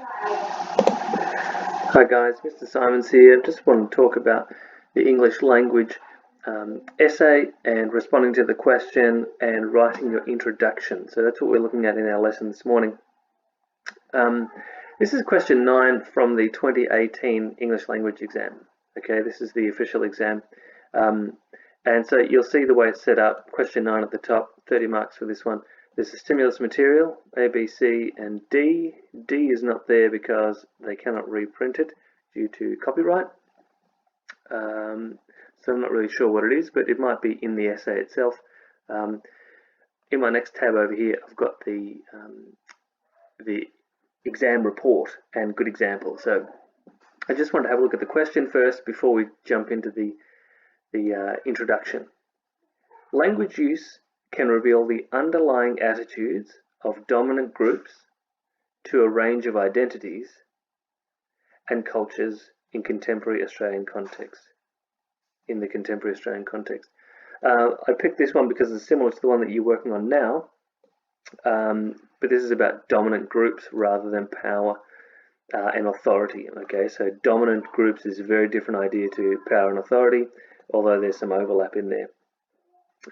Hi guys, Mr. Simons here. Just want to talk about the English language essay and responding to the question and writing your introduction. So that's what we're looking at in our lesson this morning. This is question 9 from the 2018 English language exam. Okay, this is the official exam. And so you'll see the way it's set up. Question 9 at the top, 30 marks for this one. There's a stimulus material, A, B, C, and D. D is not there because they cannot reprint it due to copyright. So I'm not really sure what it is, but it might be in the essay itself. In my next tab over here, I've got the exam report and good examples. So I just want to have a look at the question first before we jump into the introduction. Language use can reveal the underlying attitudes of dominant groups to a range of identities and cultures in contemporary Australian context. In the contemporary Australian context. I picked this one because it's similar to the one that you're working on now, but this is about dominant groups rather than power and authority. Okay, so dominant groups is a very different idea to power and authority, although there's some overlap in there.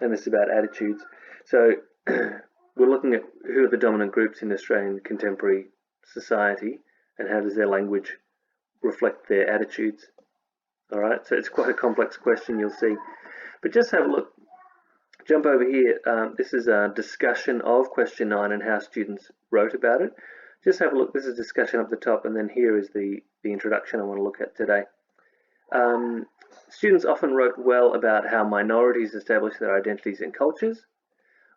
And this is about attitudes. So we're looking at who are the dominant groups in Australian contemporary society and how does their language reflect their attitudes. All right, so it's quite a complex question, you'll see. But just have a look, jump over here. This is a discussion of question 9 and how students wrote about it. Just have a look, this is discussion up the top, and then here is the introduction I want to look at today. Students often wrote well about how minorities establish their identities and cultures,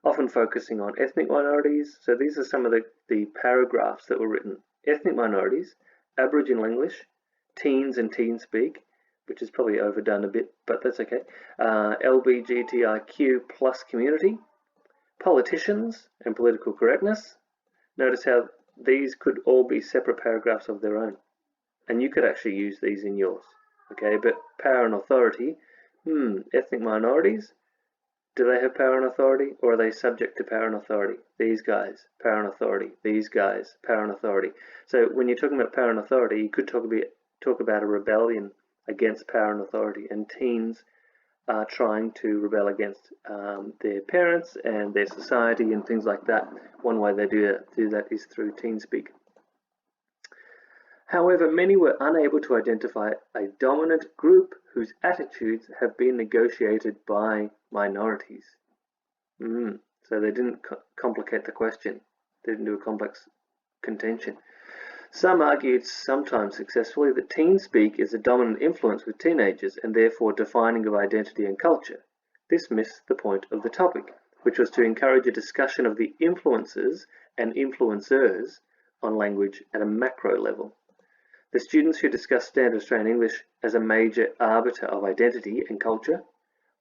often focusing on ethnic minorities. So these are some of the paragraphs that were written. Ethnic minorities, Aboriginal English, teens and teen speak, which is probably overdone a bit, but that's okay. LGBTIQ plus community, politicians and political correctness. Notice how these could all be separate paragraphs of their own. And you could actually use these in yours. Okay, but power and authority, ethnic minorities, do they have power and authority, or are they subject to power and authority? These guys, power and authority. These guys, power and authority. So when you're talking about power and authority, you could talk about a rebellion against power and authority, and teens are trying to rebel against their parents and their society and things like that. One way they do that is through teen speak. However, many were unable to identify a dominant group whose attitudes have been negotiated by minorities. So they didn't complicate the question. They didn't do a complex contention. Some argued, sometimes successfully, that teen speak is a dominant influence with teenagers and therefore defining of identity and culture. This missed the point of the topic, which was to encourage a discussion of the influences and influencers on language at a macro level. The students who discussed Standard Australian English as a major arbiter of identity and culture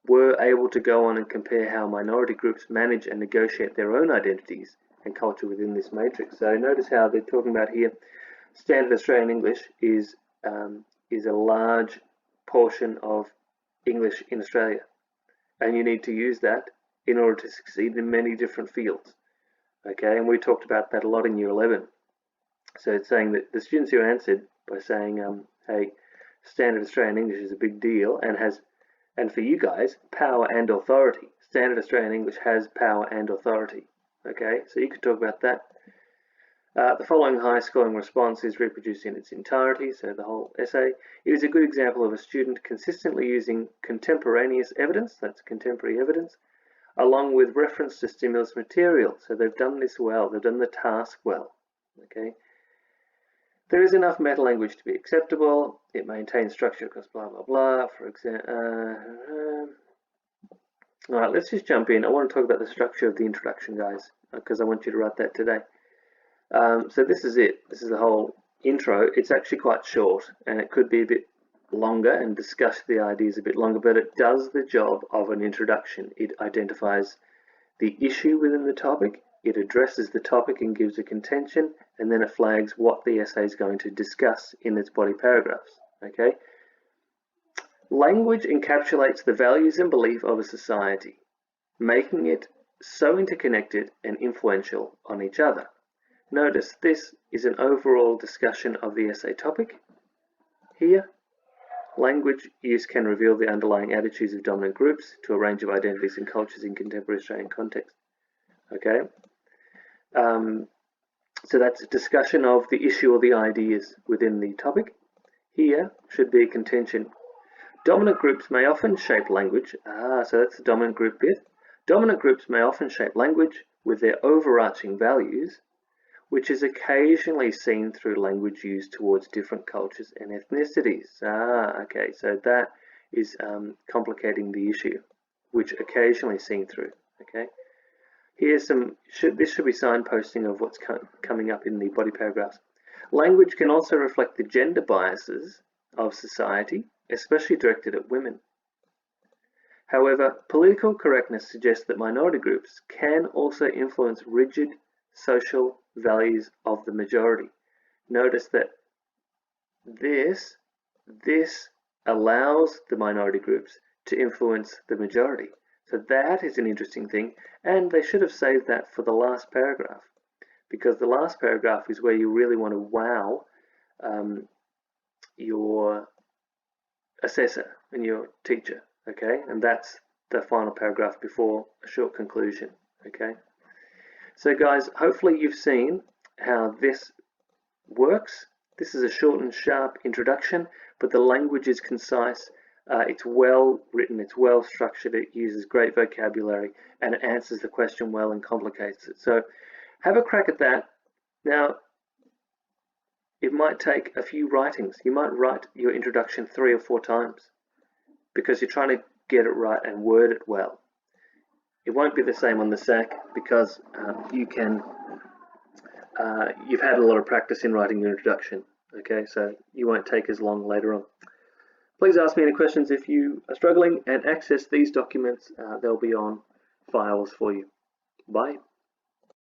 were able to go on and compare how minority groups manage and negotiate their own identities and culture within this matrix. So notice how they're talking about here, Standard Australian English is a large portion of English in Australia, and you need to use that in order to succeed in many different fields. Okay, and we talked about that a lot in Year 11. So it's saying that the students who answered by saying, hey, Standard Australian English is a big deal and for you guys, power and authority. Standard Australian English has power and authority. Okay, so you could talk about that. The following high scoring response is reproduced in its entirety, so the whole essay. It is a good example of a student consistently using contemporaneous evidence, that's contemporary evidence, along with reference to stimulus material. So they've done this well, they've done the task well. Okay. There is enough meta language to be acceptable. It maintains structure across blah, blah, blah. For example, all right, let's just jump in. I want to talk about the structure of the introduction, guys, because I want you to write that today. So this is it. This is the whole intro. It's actually quite short, and it could be a bit longer and discuss the ideas a bit longer, but it does the job of an introduction. It identifies the issue within the topic. It addresses the topic and gives a contention, and then it flags what the essay is going to discuss in its body paragraphs. Okay. Language encapsulates the values and belief of a society, making it so interconnected and influential on each other. Notice this is an overall discussion of the essay topic. Here, language use can reveal the underlying attitudes of dominant groups to a range of identities and cultures in contemporary Australian context. Okay, so that's a discussion of the issue or the ideas within the topic. Here should be a contention. Dominant groups may often shape language. So that's the dominant group bit. Dominant groups may often shape language with their overarching values, which is occasionally seen through language used towards different cultures and ethnicities. Okay, so that is complicating the issue, which occasionally seen through. Okay, here's some. This should be signposting of what's coming up in the body paragraphs. Language can also reflect the gender biases of society, especially directed at women. However, political correctness suggests that minority groups can also influence rigid social values of the majority. Notice that this allows the minority groups to influence the majority. So that is an interesting thing, and they should have saved that for the last paragraph, because the last paragraph is where you really want to wow your assessor and your teacher. Okay, and that's the final paragraph before a short conclusion. Okay, so guys, hopefully you've seen how this works. This is a short and sharp introduction, but the language is concise. It's well written, it's well structured, it uses great vocabulary, and it answers the question well and complicates it. So have a crack at that. Now, it might take a few writings. You might write your introduction 3 or 4 times, because you're trying to get it right and word it well. It won't be the same on the SAC because you've had a lot of practice in writing your introduction. Okay, so you won't take as long later on. Please ask me any questions if you are struggling, and access these documents. They'll be on files for you. Bye.